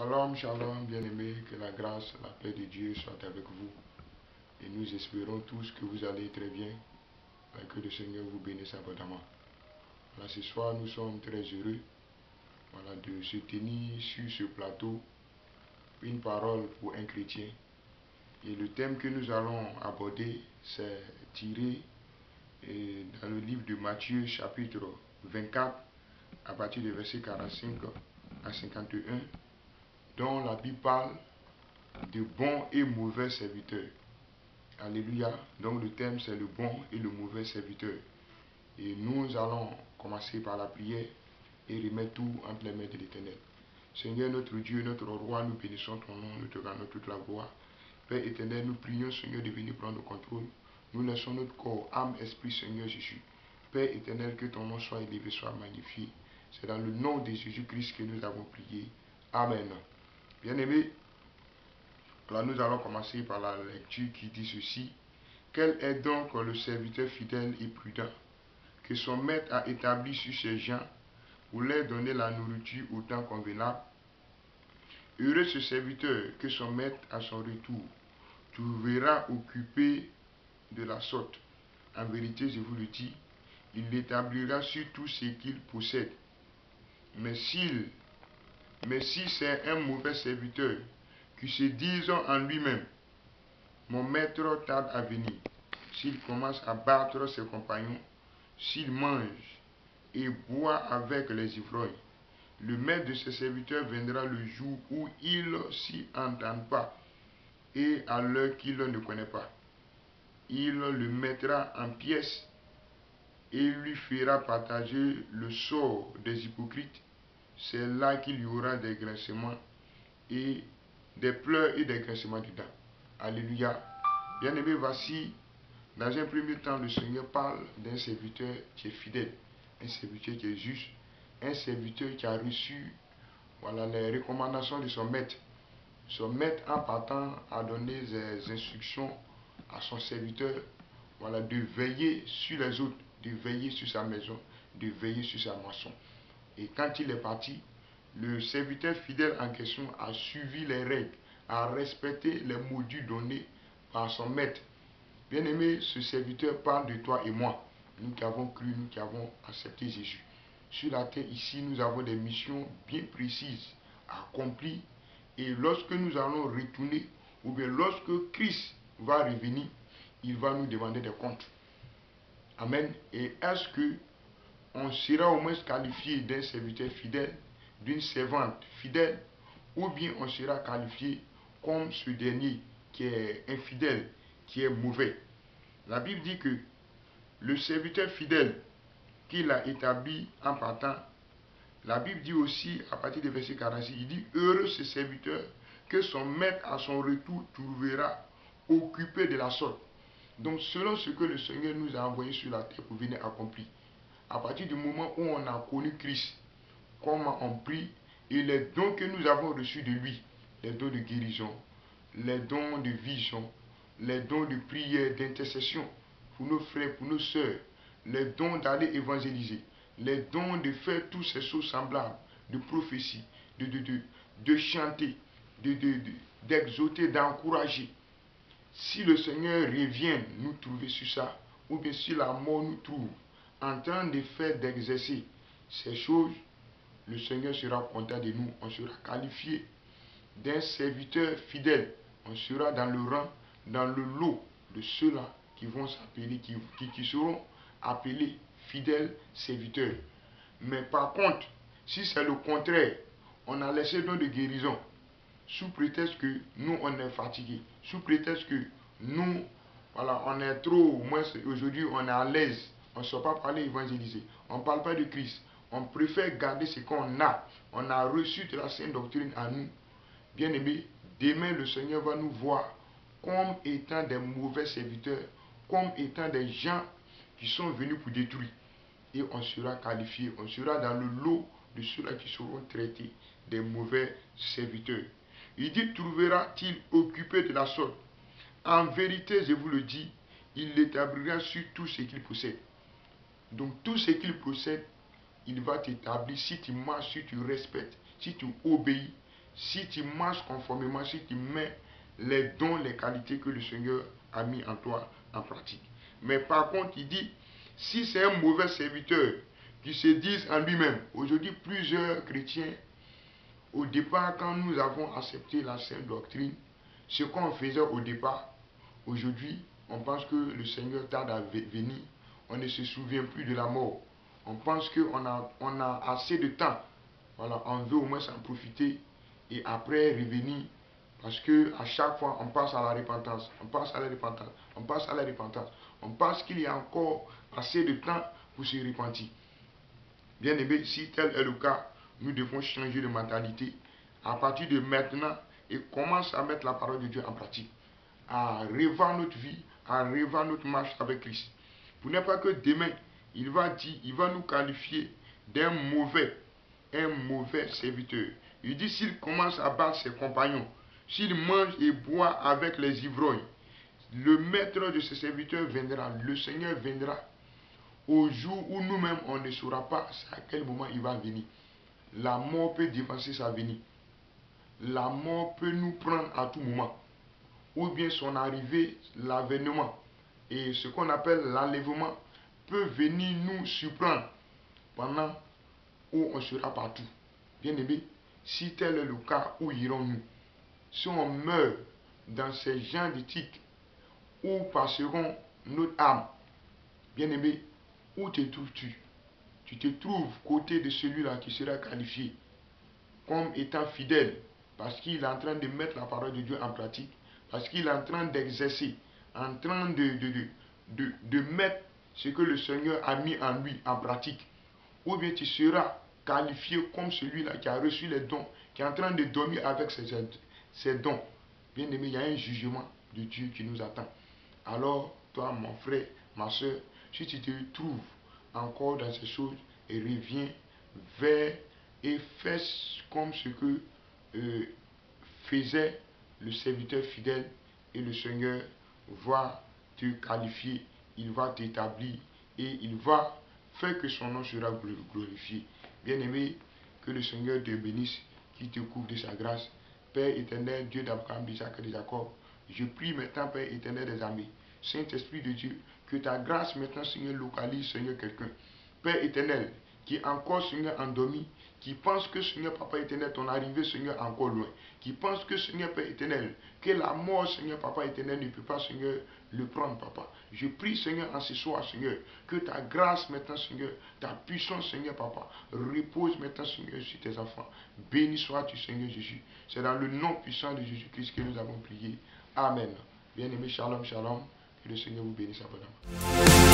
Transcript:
Shalom, shalom, bien-aimés, que la grâce, la paix de Dieu soit avec vous. Et nous espérons tous que vous allez très bien, et que le Seigneur vous bénisse abondamment. Voilà, ce soir, nous sommes très heureux de se tenir sur ce plateau, une parole pour un chrétien. Et le thème que nous allons aborder, c'est tiré dans le livre de Matthieu, chapitre 24, à partir du verset 45 à 51, dont la Bible parle de bons et mauvais serviteurs. Alléluia. Donc le thème c'est le bon et le mauvais serviteur. Et nous allons commencer par la prière et remettre tout entre les mains de l'Éternel. Seigneur notre Dieu, notre roi, nous bénissons ton nom, nous te rendons toute la gloire. Père éternel, nous prions Seigneur de venir prendre le contrôle. Nous laissons notre corps, âme, esprit, Seigneur Jésus. Père éternel, que ton nom soit élevé, soit magnifié. C'est dans le nom de Jésus-Christ que nous avons prié. Amen. Bien-aimés, là nous allons commencer par la lecture qui dit ceci. Quel est donc le serviteur fidèle et prudent que son maître a établi sur ses gens pour leur donner la nourriture au temps convenable? Heureux ce serviteur que son maître à son retour trouvera occupé de la sorte. En vérité, je vous le dis, il l'établira sur tout ce qu'il possède. Mais si c'est un mauvais serviteur qui se dise en lui-même, mon maître tarde à venir, s'il commence à battre ses compagnons, s'il mange et boit avec les ivrognes, le maître de ses serviteurs viendra le jour où ils s'y entendent pas et à l'heure qu'il ne connaît pas. Il le mettra en pièces et lui fera partager le sort des hypocrites. C'est là qu'il y aura des grincements et des pleurs et des grincements de dents. Alléluia. Bien-aimé, voici, dans un premier temps, le Seigneur parle d'un serviteur qui est fidèle, un serviteur qui est juste, un serviteur qui a reçu les recommandations de son maître. Son maître, en partant, a donné des instructions à son serviteur de veiller sur les autres, de veiller sur sa maison, de veiller sur sa moisson. Et quand il est parti, le serviteur fidèle en question a suivi les règles, a respecté les modules donnés par son maître. Bien-aimé, ce serviteur parle de toi et moi, nous qui avons cru, nous qui avons accepté Jésus. Sur la terre ici, nous avons des missions bien précises à accomplir. Et lorsque nous allons retourner, ou bien lorsque Christ va revenir, il va nous demander des comptes. Amen. Et est-ce que on sera au moins qualifié d'un serviteur fidèle, d'une servante fidèle, ou bien on sera qualifié comme ce dernier qui est infidèle, qui est mauvais? La Bible dit que le serviteur fidèle qu'il a établi en partant, la Bible dit aussi, à partir du verset 46, il dit, heureux ce serviteur que son maître à son retour trouvera occupé de la sorte. Donc selon ce que le Seigneur nous a envoyé sur la terre pour venir accomplir, à partir du moment où on a connu Christ, comment on prie, et les dons que nous avons reçus de lui, les dons de guérison, les dons de vision, les dons de prière, d'intercession pour nos frères, pour nos sœurs, les dons d'aller évangéliser, les dons de faire toutes ces choses semblables, de prophétie, de chanter, d'exhorter, d'encourager. Si le Seigneur revient nous trouver sur ça, ou bien si la mort nous trouve en train de faire, d'exercer ces choses, le Seigneur sera content de nous, on sera qualifié d'un serviteur fidèle, on sera dans le rang, dans le lot de ceux-là qui vont s'appeler, qui seront appelés fidèles serviteurs. Mais par contre, si c'est le contraire, on a laissé don de guérison, sous prétexte que nous on est fatigué, sous prétexte que nous, on est trop, au moins aujourd'hui on est à l'aise, on ne sait pas parler évangéliser, on ne parle pas de Christ, on préfère garder ce qu'on a, on a reçu de la sainte doctrine à nous. Bien aimé, demain le Seigneur va nous voir comme étant des mauvais serviteurs, comme étant des gens qui sont venus pour détruire. Et on sera qualifié, on sera dans le lot de ceux-là qui seront traités des mauvais serviteurs. Il dit, trouvera-t-il occupé de la sorte? En vérité, je vous le dis, il l'établira sur tout ce qu'il possède. Donc tout ce qu'il possède, il va t'établir si tu marches, si tu respectes, si tu obéis. si tu marches conformément, si tu mets les dons, les qualités que le Seigneur a mis en toi en pratique. Mais par contre, il dit, si c'est un mauvais serviteur qui se dit en lui-même, aujourd'hui plusieurs chrétiens, au départ, quand nous avons accepté la sainte doctrine, ce qu'on faisait au départ, aujourd'hui, on pense que le Seigneur tarde à venir, on ne se souvient plus de la mort. On pense qu'on a assez de temps. Voilà, on veut au moins s'en profiter et après revenir. Parce que à chaque fois, on passe à la repentance. On passe à la repentance. On passe à la repentance. On pense qu'il y a encore assez de temps pour se repentir. Bien aimé, si tel est le cas, nous devons changer de mentalité à partir de maintenant et commencer à mettre la parole de Dieu en pratique. À revoir notre vie, à revoir notre marche avec Christ. Pour ne pas que demain, il va nous qualifier d'un mauvais serviteur. Il dit s'il commence à battre ses compagnons, s'il mange et boit avec les ivrognes, le maître de ses serviteurs viendra, le Seigneur viendra au jour où nous-mêmes on ne saura pas à quel moment il va venir. La mort peut devancer sa venue. La mort peut nous prendre à tout moment. Ou bien son arrivée, l'avènement et ce qu'on appelle l'enlèvement peut venir nous surprendre pendant où on sera partout. Bien aimé, si tel est le cas, où irons-nous? Si on meurt dans ces gens d'éthique, où passeront notre âme? Bien aimé, où te trouves-tu? Tu te trouves côté de celui-là qui sera qualifié comme étant fidèle parce qu'il est en train de mettre la parole de Dieu en pratique, parce qu'il est en train d'exercer, en train de mettre ce que le Seigneur a mis en lui en pratique. Ou bien tu seras qualifié comme celui-là qui a reçu les dons, qui est en train de dormir avec ses dons. Bien aimé, il y a un jugement de Dieu qui nous attend. Alors, toi, mon frère, ma soeur, si tu te trouves encore dans ces choses, et reviens vers et fais comme ce que faisait le serviteur fidèle, et le Seigneur va te qualifier, il va t'établir et il va faire que son nom sera glorifié. Bien-aimé, que le Seigneur te bénisse, qu'il te couvre de sa grâce. Père éternel, Dieu d'Abraham, d'Isaac et de Jacob, je prie maintenant, Père éternel des armées, Saint-Esprit de Dieu, que ta grâce maintenant, Seigneur, localise, Seigneur, quelqu'un. Père éternel, qui est encore, Seigneur, endormi, qui pense que, Seigneur, Papa éternel, ton arrivée, Seigneur, encore loin, qui pense que, Seigneur, Père éternel, que la mort, Seigneur, Papa éternel, ne peut pas, Seigneur, le prendre, Papa. Je prie, Seigneur, en ce soir, Seigneur, que ta grâce maintenant, Seigneur, ta puissance, Seigneur, Papa, repose maintenant, Seigneur, sur tes enfants. Béni sois-tu, Seigneur Jésus. C'est dans le nom puissant de Jésus-Christ que nous avons prié. Amen. Bien-aimé, shalom, shalom. Que le Seigneur vous bénisse abondamment.